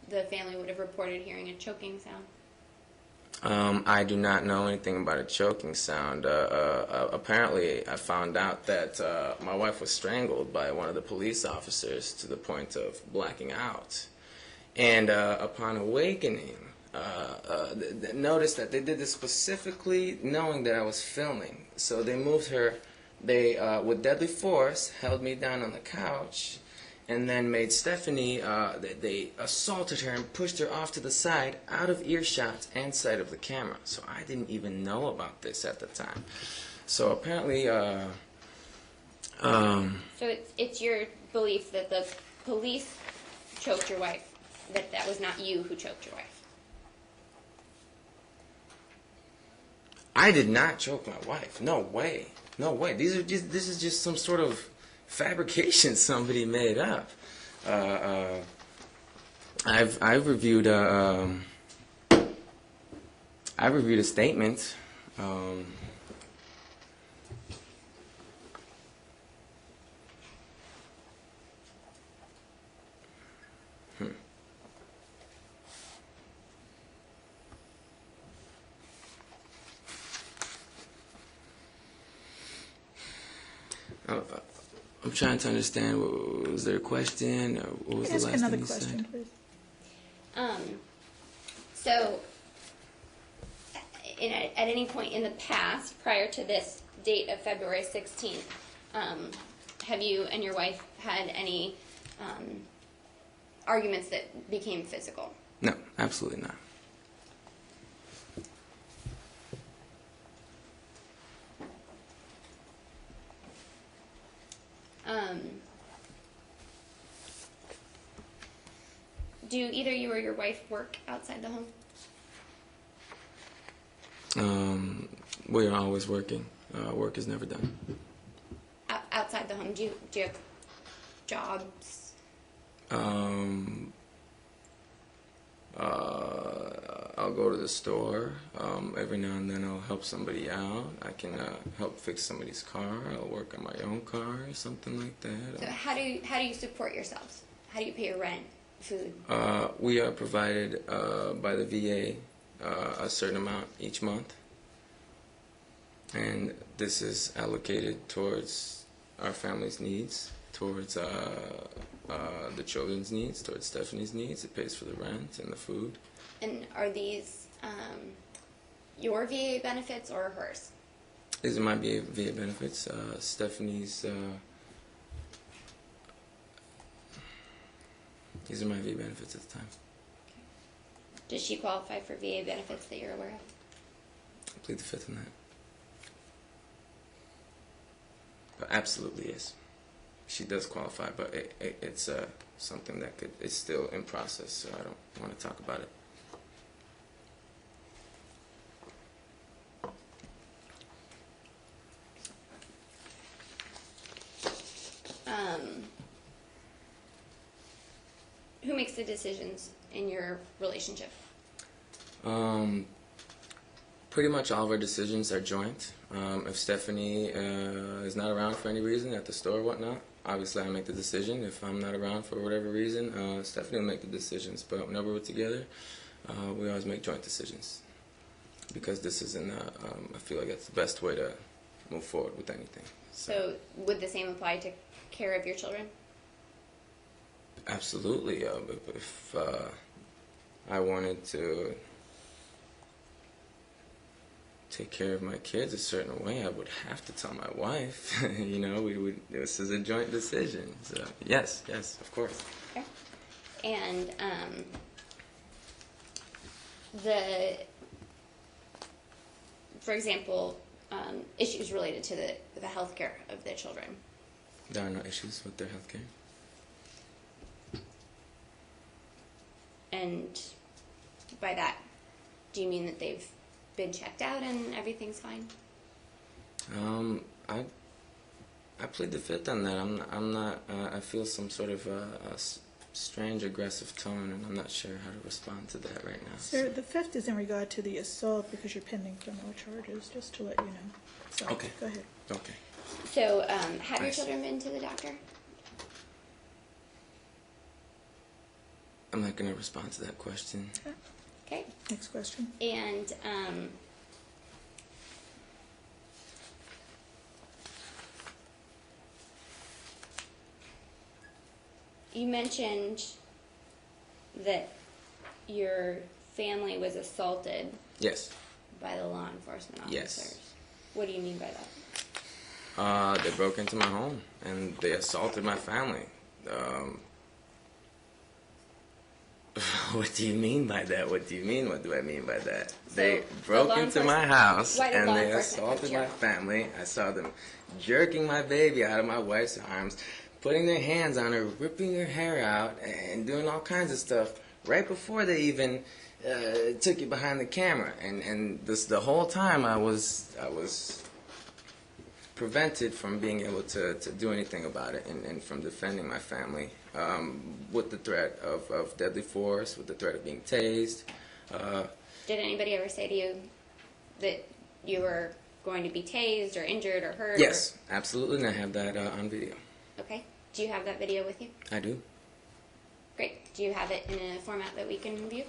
the family would have reported hearing a choking sound? I do not know anything about a choking sound. Apparently, I found out that my wife was strangled by one of the police officers to the point of blacking out. And upon awakening, noticed that they did this specifically knowing that I was filming. So they moved her, with deadly force, held me down on the couch, and then made Stephanie, they assaulted her and pushed her off to the side, out of earshot and sight of the camera. So I didn't even know about this at the time. So apparently, So it's your belief that the police choked your wife, that was not you who choked your wife? I did not choke my wife. No way. No way. This is just some sort of fabrication somebody made up. I've reviewed a statement. I'm trying to understand. Was there a question? Or what was the Ask last another thing you question, said? please. So, at any point in the past, prior to this date of February 16th, have you and your wife had any arguments that became physical? No, absolutely not. Do either you or your wife work outside the home? We are always working. Work is never done. Outside the home, do you have jobs? I'll go to the store. Every now and then I'll help somebody out. I can help fix somebody's car. I'll work on my own car or something like that. So how do you support yourselves? How do you pay your rent, food? We are provided by the VA a certain amount each month, and this is allocated towards our family's needs, towards the children's needs, towards Stephanie's needs. It pays for the rent and the food. And are these your VA benefits or hers? These are my VA benefits. Stephanie's. These are my VA benefits at the time. Does she qualify for VA benefits that you're aware of? I plead the fifth on that. But absolutely, yes. She does qualify, but it's something that it's still in process, so I don't want to talk about it. Who makes the decisions in your relationship? Pretty much all of our decisions are joint. If Stephanie is not around for any reason at the store or whatnot, obviously I make the decision. If I'm not around for whatever reason, Stephanie will make the decisions. But whenever we're together, we always make joint decisions. Because this isn't, I feel like that's the best way to move forward with anything. So would the same apply to care of your children? Absolutely. If I wanted to take care of my kids a certain way, I would have to tell my wife. You know, this is a joint decision. So yes, of course. Okay. And for example, issues related to the health care of the children. There are no issues with their health care. And by that, do you mean that they've been checked out and everything's fine? I plead the fifth on that. I'm not. I feel some sort of strange aggressive tone, and I'm not sure how to respond to that right now. Sir, the fifth is in regard to the assault because you're pending criminal charges, just to let you know. So, Okay. Go ahead. Okay. So, have your Nice. children been to the doctor? I'm not going to respond to that question. Okay. Next question. And you mentioned that your family was assaulted Yes. by the law enforcement Yes. officers. What do you mean by that? They broke into my home and they assaulted my family. What do you mean by that? What do you mean? What do I mean by that? They broke law into my enforcement- house why did and law they enforcement assaulted come my to you? family. I saw them jerking my baby out of my wife's arms, putting their hands on her, ripping her hair out, and doing all kinds of stuff right before they even took it behind the camera. And the whole time I was prevented from being able to do anything about it and from defending my family with the threat of deadly force, with the threat of being tased. Did anybody ever say to you that you were going to be tased or injured or hurt? Yes, absolutely, and I have that on video. Okay. Do you have that video with you? I do. Great. Do you have it in a format that we can view?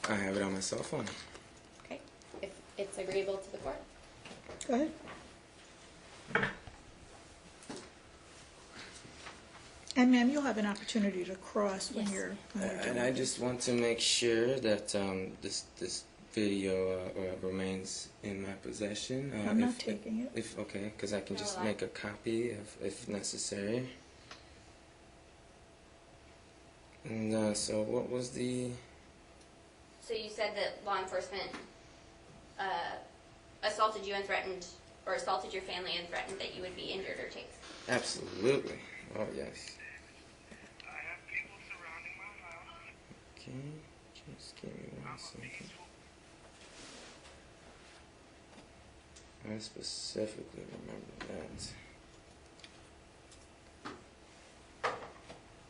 I have it on my cell phone. Okay. If it's agreeable to the court. Go ahead. And ma'am, you'll have an opportunity to cross when Yes. you're And done. I just want to make sure that this video remains in my possession. I'm not taking it. Okay, because I can just No, make a copy if necessary. And so, what was the? So you said that law enforcement assaulted you and threatened, or assaulted your family and threatened that you would be injured or tased. Absolutely. Oh yes. I have people surrounding my house. Okay, just give me one second. I specifically remember that.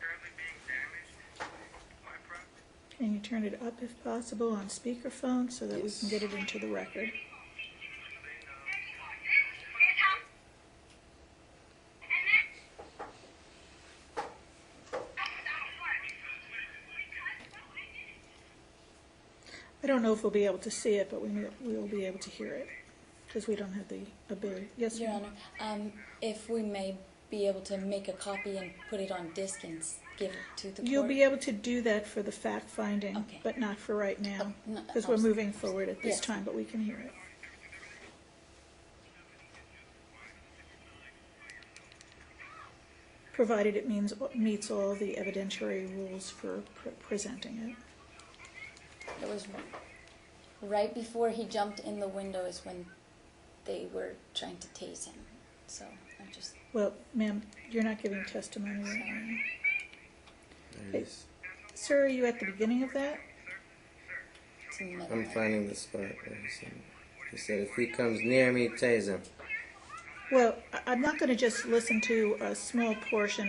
Currently being damaged. My property. Can you turn it up if possible on speakerphone so that we can get it into the record? I don't know if we'll be able to see it, but we will be able to hear it, because we don't have the ability. Yes, Your ma'am? Honor, if we may be able to make a copy and put it on disc and give it to the court. You'll be able to do that for the fact-finding, Okay. but not for right now, No, because we're moving forward at this Yes. time, but we can hear it. Provided it meets all the evidentiary rules for presenting it. It was right before he jumped in the window is when they were trying to tase him. So I just, Well, ma'am, you're not giving testimony right now. There it is. Sir, are you at the beginning of that? it's in the middle. I'm finding the spot where he said if he comes near me, tase him. Well, I'm not going to just listen to a small portion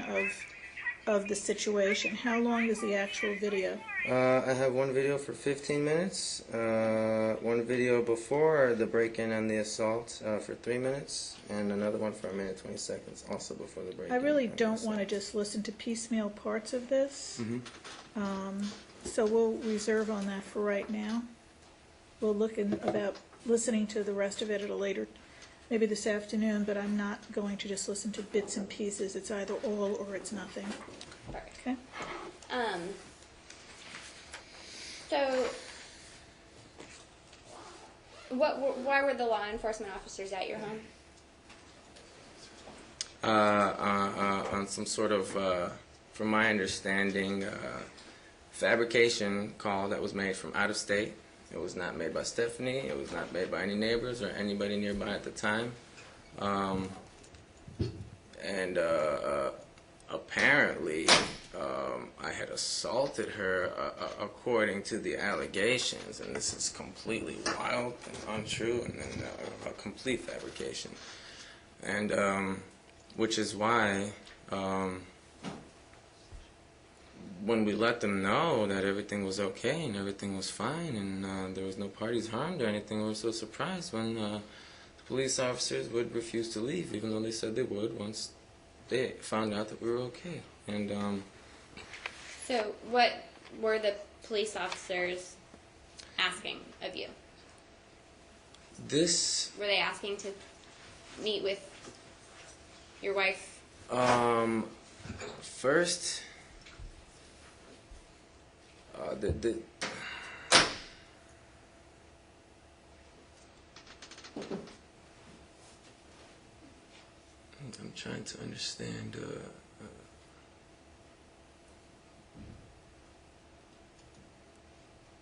of the situation. How long is the actual video? I have one video for 15 minutes, one video before the break-in and the assault for 3 minutes, and another one for 1 minute 20 seconds, also before the break-in. I really and the don't want to assault. just listen to piecemeal parts of this, Mhm. so we'll reserve on that for right now. We'll look about listening to the rest of it at a later, maybe this afternoon, but I'm not going to just listen to bits and pieces. It's either all or it's nothing. Perfect. Okay? So, why were the law enforcement officers at your home? On some sort of, from my understanding, fabrication call that was made from out of state. It was not made by Stephanie. It was not made by any neighbors or anybody nearby at the time. And apparently, I had assaulted her according to the allegations, and this is completely wild and untrue, and a complete fabrication. And which is why when we let them know that everything was okay and everything was fine and there was no parties harmed or anything, we were so surprised when the police officers would refuse to leave, even though they said they would once they found out that we were okay. And So, what were the police officers asking of you? this, Were they asking to meet with your wife? first, I'm trying to understand.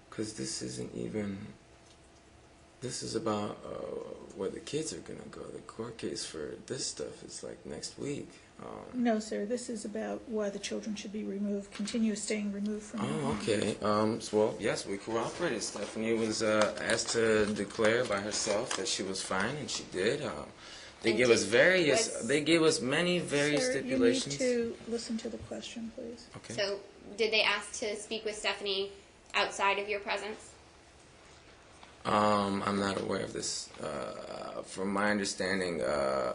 Because this isn't even. This is about where the kids are gonna go. The court case for this stuff is like next week. No, sir, this is about why the children should be removed, continue staying removed from the Oh, home. okay. Well, yes, we cooperated. Stephanie was asked to declare by herself that she was fine, and she did. They And gave us various. was- They gave us many various Sir, stipulations. you need to listen to the question, please. Okay. So, did they ask to speak with Stephanie outside of your presence? I'm not aware of this. From my understanding,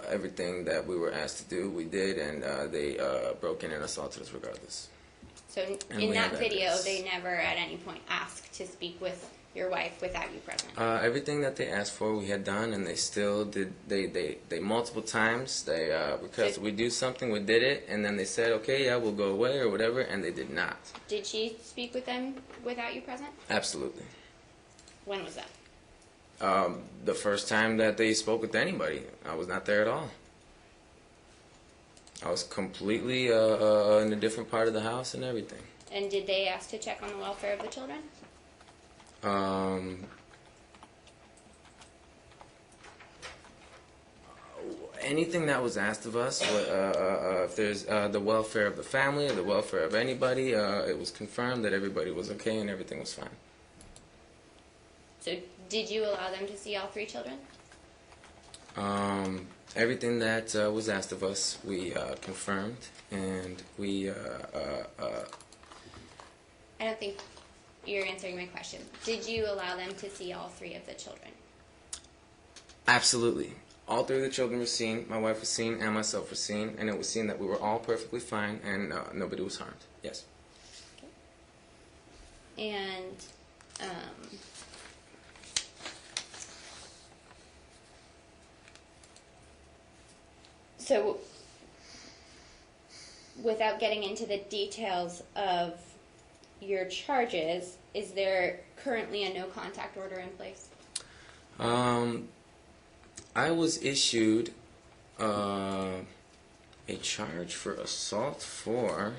everything that we were asked to do, we did, and they broke in and assaulted us regardless. So, And in we that have video, evidence. they never at any point asked to speak with your wife without you present. Everything that they asked for, we had done, and they still did. They multiple times. They because we do something, we did it, and then they said, okay, yeah, we'll go away or whatever, and they did not. Did she speak with them without you present? Absolutely. When was that? The first time that they spoke with anybody, I was not there at all. I was completely in a different part of the house and everything. And did they ask to check on the welfare of the children? Anything that was asked of us, if there's the welfare of the family or the welfare of anybody, it was confirmed that everybody was okay and everything was fine. So, did you allow them to see all three children? Everything that was asked of us, we confirmed, and we. I don't think you're answering my question. Did you allow them to see all three of the children? Absolutely. All three of the children were seen, my wife was seen, and myself were seen, and it was seen that we were all perfectly fine and nobody was harmed. Yes. And So, without getting into the details of your charges, is there currently a no contact order in place? I was issued a charge for assault 4,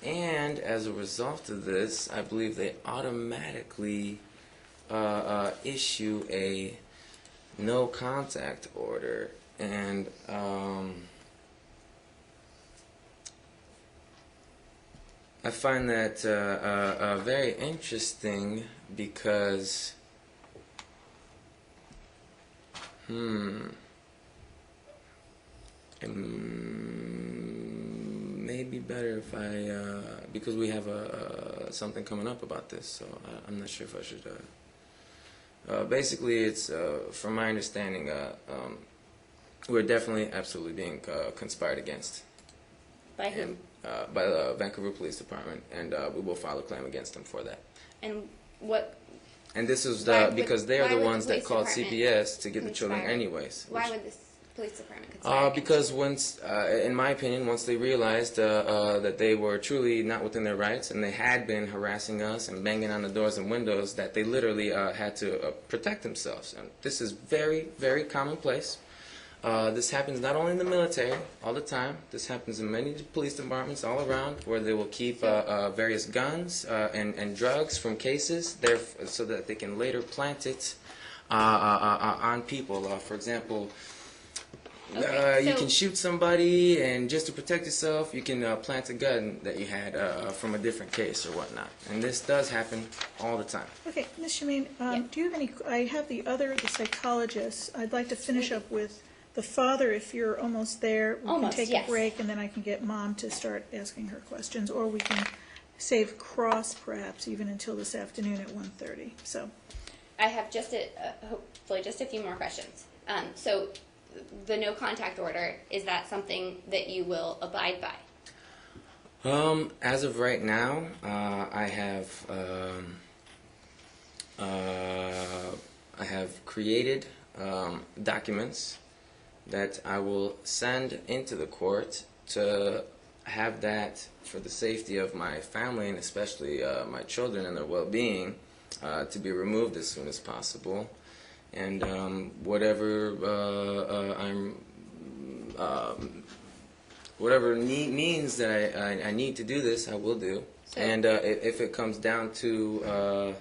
and as a result of this, I believe they automatically issue a no contact order, and I find that very interesting because it may be better if I because we have something coming up about this, so I'm not sure if I should. Basically, it's from my understanding, we're definitely absolutely being conspired against. By whom? And, by the Vancouver Police Department, and we will file a claim against them for that. And what? And this is because they why are the would ones the that called police CPS to get the children conspire? anyways. Why would this police department conspire against Because once, in my opinion, once they realized that they were truly not within their rights and they had been harassing us and banging on the doors and windows, that they literally had to protect themselves. And this is very, very commonplace. This happens not only in the military all the time. This happens in many police departments all around, where they will keep various guns and drugs from cases there so that they can later plant it on people. For example, Okay, you so- can shoot somebody, and just to protect yourself, you can plant a gun that you had from a different case or whatnot. And this does happen all the time. Okay, Ms. Shameen, do you have any, I have the psychologist. I'd like to finish up with the father, if you're almost there. Almost, We can take yes. a break, and then I can get Mom to start asking her questions, or we can save Cross, perhaps, even until this afternoon at 1:30. So, I have hopefully just a few more questions. So, the no contact order, is that something that you will abide by? As of right now, I have created documents that I will send into the court to have that for the safety of my family and especially my children and their well-being to be removed as soon as possible. And whatever means that I need to do this, I will do. So- And if it comes down to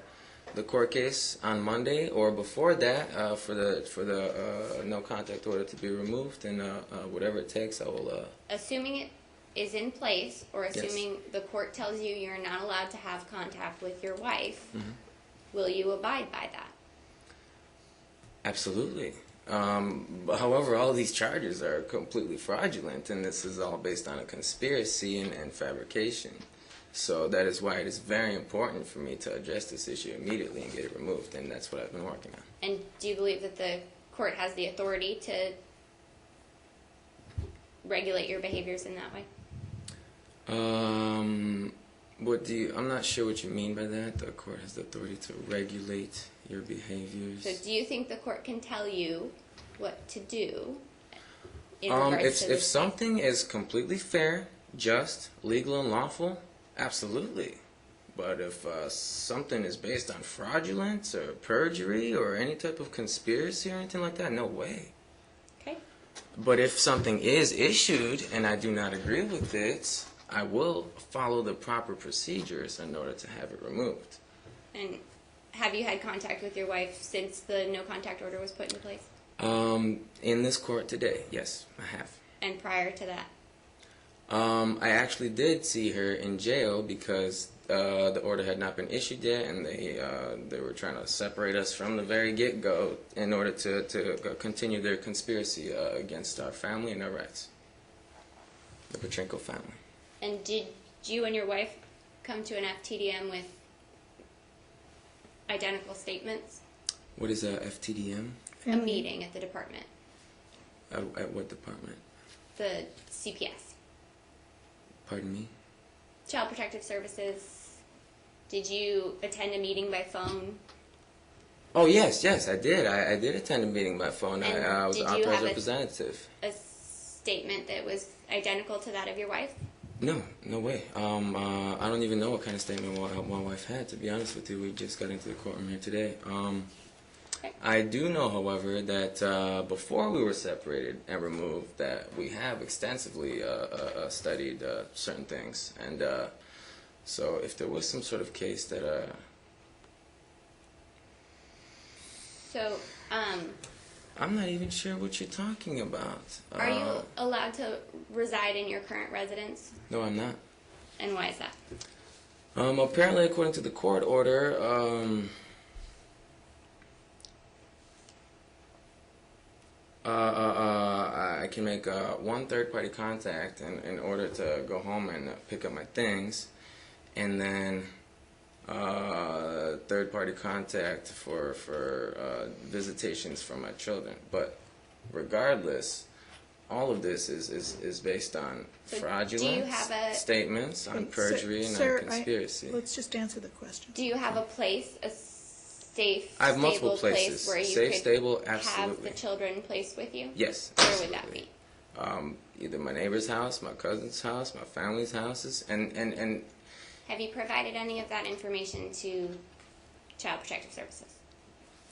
the court case on Monday or before that, for the no contact order to be removed, and whatever it takes, I will. Assuming it is in place, or Yes. assuming the court tells you you're not allowed to have contact with your wife, Mm-hmm. will you abide by that? Absolutely. However, all these charges are completely fraudulent, and this is all based on a conspiracy and fabrication. So that is why it is very important for me to address this issue immediately and get it removed, and that's what I've been working on. And do you believe that the court has the authority to regulate your behaviors in that way? I'm not sure what you mean by that. The court has the authority to regulate your behaviors. So do you think the court can tell you what to do in regards to If this? something is completely fair, just, legal, and lawful, absolutely. But if something is based on fraudulence or perjury or any type of conspiracy or anything like that, no way. Okay. But if something is issued and I do not agree with it, I will follow the proper procedures in order to have it removed. And have you had contact with your wife since the no contact order was put into place? In this court today, yes, I have. And prior to that? I actually did see her in jail because the order had not been issued yet, and they were trying to separate us from the very get-go in order to continue their conspiracy against our family and our rights, the Petrenko family. And did you and your wife come to an FTDM with identical statements? What is a FTDM? A meeting at the department, At what department? the CPS, Pardon me? Child Protective Services. Did you attend a meeting by phone? Oh, yes, I did. I did attend a meeting by phone. And I was did an you authorized have a- representative. A statement that was identical to that of your wife? No, no way. I don't even know what kind of statement my wife had, to be honest with you. We just got into the courtroom here today. I do know, however, that before we were separated and removed, that we have extensively studied certain things. And so if there was some sort of case that... So, I'm not even sure what you're talking about. are you allowed to reside in your current residence? No, I'm not. And why is that? Apparently, according to the court order, I can make one third-party contact in order to go home and pick up my things, and then third-party contact for visitations from my children. But regardless, all of this is based on So fraudulence, do you have a- statements, on Wait, perjury, and sir, on conspiracy. let's just answer the question. Do you have a place, a safe, I have multiple stable places. place where you Safe, could stable, have absolutely. the children placed with you? Yes. Where would absolutely. that be? Either my neighbor's house, my cousin's house, my family's houses, and Have you provided any of that information to Child Protective Services?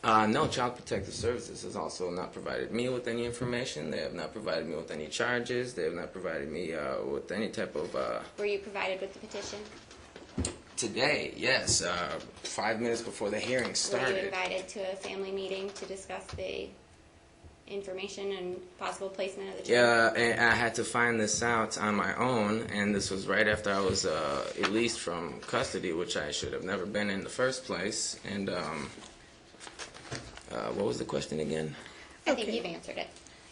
no, Child Protective Services has also not provided me with any information. They have not provided me with any charges. They have not provided me with any type of... Were you provided with the petition? Today, yes, 5 minutes before the hearing Were you started. invited to a family meeting to discuss the information and possible placement of the children? Yeah, and I had to find this out on my own, and this was right after I was released from custody, which I should have never been in the first place. And what was the question again? I think Okay. you've answered it.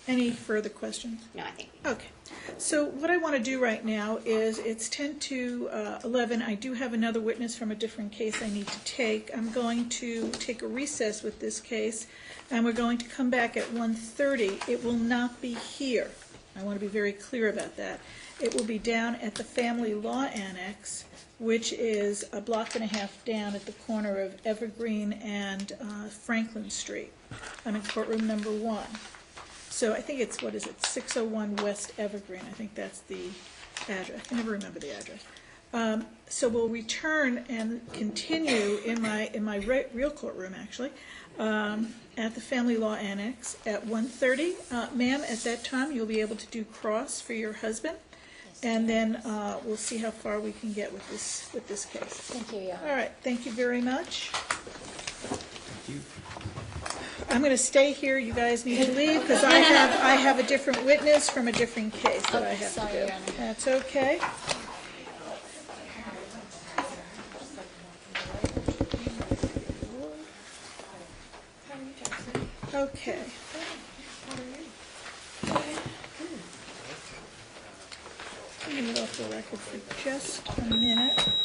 Any further questions? No, I think. Okay. So what I want to do right now is, it's 10 to 11. I do have another witness from a different case I need to take. I'm going to take a recess with this case, and we're going to come back at 1:30. It will not be here. I want to be very clear about that. It will be down at the Family Law Annex, which is a block and a half down at the corner of Evergreen and Franklin Street. I'm in courtroom number 1. So I think it's, 601 West Evergreen. I think that's the address. I can never remember the address. So we'll return and continue in my real courtroom, actually, at the Family Law Annex at 1:30. Ma'am, at that time, you'll be able to do cross for your husband, and then we'll see how far we can get with this case. Thank you, Your Honor. All right, thank you very much. Thank you. I'm going to stay here. You guys need to leave because I have a different witness from a different case that I Okay, have sorry, to Your do. Honor. That's okay. Okay. I'm going to get off the record for just a minute.